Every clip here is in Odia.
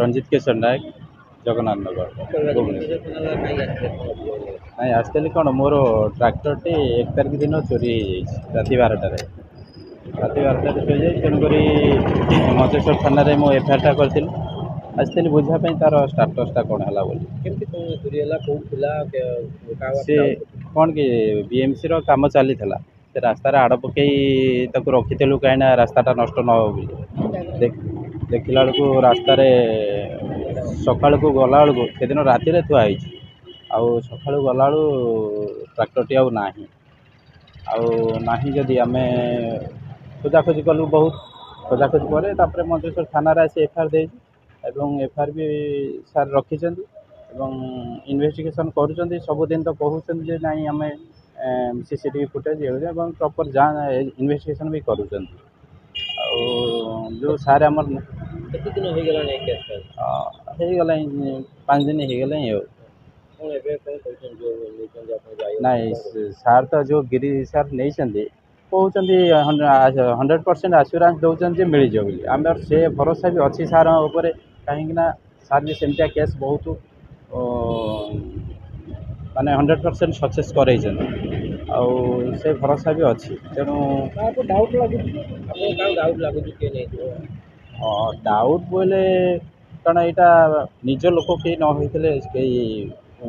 ରଞ୍ଜିତ କିଶୋର ନାୟକ ଜଗନ୍ନାଥ ନଗର ନାଇଁ ଆସିଥିଲି କ'ଣ ମୋର ଟ୍ରାକ୍ଟରଟି 1 ତାରିଖ ଦିନ ଚୋରି ହେଇଯାଇଛି ରାତି 12ଟାରେ ଚୋରି ଯାଇଛି। ତେଣୁକରି ମଞ୍ଚେଶ୍ୱର ଥାନାରେ ମୁଁ ଏଫଆଇଆର୍ଟା କରିଥିଲି। ଆସିଥିଲି ବୁଝିବା ପାଇଁ ତା'ର ଷ୍ଟାଟସ୍ଟା କ'ଣ ହେଲା ବୋଲି। କେମିତି କ'ଣ ଚୋରି ହେଲା, କେଉଁଠି ଥିଲା, ସେ କ'ଣ କି ବିଏମ୍ସିର କାମ ଚାଲିଥିଲା, ସେ ରାସ୍ତାରେ ଆଡ଼ ପକାଇ ତାକୁ ରଖିଥିଲୁ କାହିଁକିନା ରାସ୍ତାଟା ନଷ୍ଟ ନ ହେବ ବୋଲି। ଦେଖିଲା ବେଳକୁ ରାସ୍ତାରେ ସକାଳକୁ ଗଲାବେଳକୁ ସେଦିନ ରାତିରେ ଥୁଆ ହେଇଛି, ଆଉ ସକାଳୁ ଗଲାବେଳୁ ଟ୍ରାକ୍ଟରଟି ଆଉ ନାହିଁ ଯଦି ଆମେ ଖୋଜାଖୋଜି କଲୁ, ବହୁତ ଖୋଜାଖୋଜି ପରେ ତାପରେ ମଞ୍ଚେଶ୍ୱର ଥାନାରେ ଆସି ଏଫଆଇଆର୍ ଦେଇଛୁ ଏବଂ ଏଫଆଇଆର୍ ବି ସାର୍ ରଖିଛନ୍ତି ଏବଂ ଇନଭେଷ୍ଟିଗେସନ୍ କରୁଛନ୍ତି। ସବୁଦିନ ତ କହୁଛନ୍ତି ଯେ ନାଇଁ ଆମେ ସିସିଟିଭି ଫୁଟେଜ୍ ଇଏ ଏବଂ ପ୍ରପର୍ ଇନଭେଷ୍ଟିଗେସନ୍ ବି କରୁଛନ୍ତି। ଆଉ ଯେଉଁ ସାର୍ ଆମର କେତେ ଦିନ ହେଇଗଲାଣି ଏ କେସ୍? ହେଇଗଲାଣି 5 ଦିନ ହେଇଗଲାଣି ଆଉ। କ'ଣ ଏବେ କ'ଣ କହୁଛନ୍ତି ନାଇଁ ସାର୍ ତ ଯେଉଁ ଗିରି ସାର୍ ନେଇଛନ୍ତି କହୁଛନ୍ତି 100% ଆସ୍ୟୁରାନ୍ସ ଦେଉଛନ୍ତି ଯେ ମିଳିଯିବ ବୋଲି। ଆମର ସେ ଭରସା ବି ଅଛି ସାର୍ ଉପରେ, କାହିଁକିନା ସାର୍ ବି ସେମିତିଆ କେସ୍ ବହୁତ ମାନେ 100% ସକ୍ସେସ୍ କରେଇଛନ୍ତି, ଆଉ ସେ ଭରସା ବି ଅଛି। ତେଣୁ କାହାକୁ ଡାଉଟ୍ ଲାଗୁଛି, ଆପଣଙ୍କୁ କାହାକୁ ଡାଉଟ୍ ଲାଗୁଛି କିଏ ନେଇଯିବ? ଡାଉଟ୍ ବୋଇଲେ କାରଣ ଏଇଟା ନିଜ ଲୋକ କେହି ନ ହେଇଥିଲେ କେହି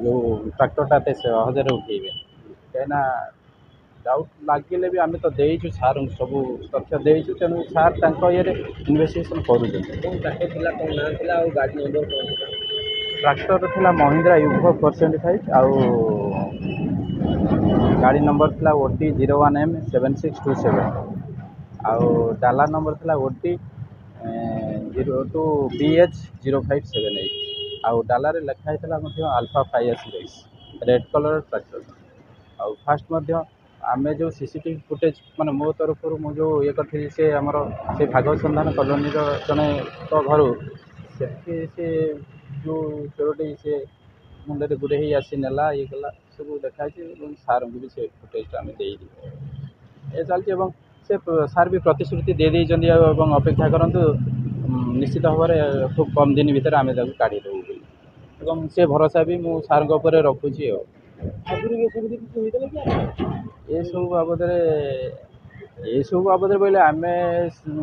ଯେଉଁ ଟ୍ରାକ୍ଟରଟା ଏତେ ସହଜରେ ଉଠେଇବେ, କାହିଁକିନା ଡାଉଟ୍ ଲାଗିଲେ ବି ଆମେ ତ ଦେଇଛୁ ସାର୍ଙ୍କୁ ସବୁ ତଥ୍ୟ ଦେଇଛୁ, ତେଣୁ ସାର୍ ତାଙ୍କ ଇଏରେ ଇନଭେଷ୍ଟିଗେସନ୍ କରୁଛନ୍ତି। କ'ଣ ଟ୍ରାକ୍ଟର ଥିଲା, କ'ଣ ନାଁ ଥିଲା, ଆଉ ଗାଡ଼ି ନମ୍ବର କ'ଣ ଥିଲା? ଟ୍ରାକ୍ଟର ଥିଲା ମହିନ୍ଦ୍ରା ୟୁଭୋ 475 ଆଉ ଗାଡ଼ି ନମ୍ବର ଥିଲା OT 01M7627 ଆଉ ଡାଲା ନମ୍ବର ଥିଲା OT 02BH0578 ଆଉ ଡାଲାରେ ଲେଖା ହେଇଥିଲା ମଧ୍ୟ ଆଲଫା 5S ରେଡ୍ କଲର୍ ଟ୍ରାକ୍ଟର। ଆଉ ଫାଷ୍ଟ ମଧ୍ୟ ଆମେ ଯେଉଁ ସିସିଟିଭି ଫୁଟେଜ୍ ମାନେ ମୋ ତରଫରୁ ମୁଁ ଯେଉଁ ଇଏ କରିଥିଲି, ସେ ଆମର ସେ ଭାଗବତ ସନ୍ଧାନ କଲୋନୀର ଜଣେ ଘରୁ ସେଠି ସେ ଯେଉଁ ଚୋରଟି ସେ ମୁଣ୍ଡରେ ଗୁଡ଼େଇ ହେଇ ଆସି ନେଲା ଇଏ କଲା ସବୁ ଦେଖାହେଇଛି ଏବଂ ସାର୍ଙ୍କୁ ବି ସେ ଫୁଟେଜ୍ଟା ଆମେ ଦେଇଦେବୁ ଏ ଚାଲିଛି ଏବଂ ସେ ସାର୍ ବି ପ୍ରତିଶ୍ରୁତି ଦେଇଦେଇଛନ୍ତି ଏବଂ ଅପେକ୍ଷା କରନ୍ତୁ, ନିଶ୍ଚିତ ଭାବରେ ଖୁବ୍ କମ୍ ଦିନ ଭିତରେ ଆମେ ତାକୁ କାଢ଼ିଦେବୁ ବୋଲି ଏବଂ ସେ ଭରସା ବି ମୁଁ ସାର୍ଙ୍କ ଉପରେ ରଖୁଛି। ଆଉ ଆଗରୁ ସେମିତି କିଛି ହେଇଥିଲା କି ଏସବୁ ବାବଦରେ ବୋଇଲେ ଆମେ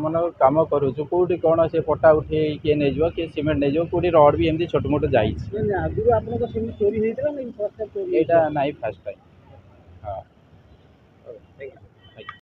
ମାନେ କାମ କରୁଛୁ, କେଉଁଠି କ'ଣ ସେ ପଟା ଉଠେଇ କିଏ ନେଇଯିବ, କିଏ ସିମେଣ୍ଟ ନେଇଯିବ, କେଉଁଠି ରଡ଼ ବି ଏମିତି ଛୋଟ ମୋଟ ଯାଇଛି। ଆଗରୁ ଆପଣଙ୍କ ସେମିତି ଚୋରି ହେଇଥିଲା ନା? ଏଇଟା ନାଇଁ ଫାଷ୍ଟ ଟାଇମ୍।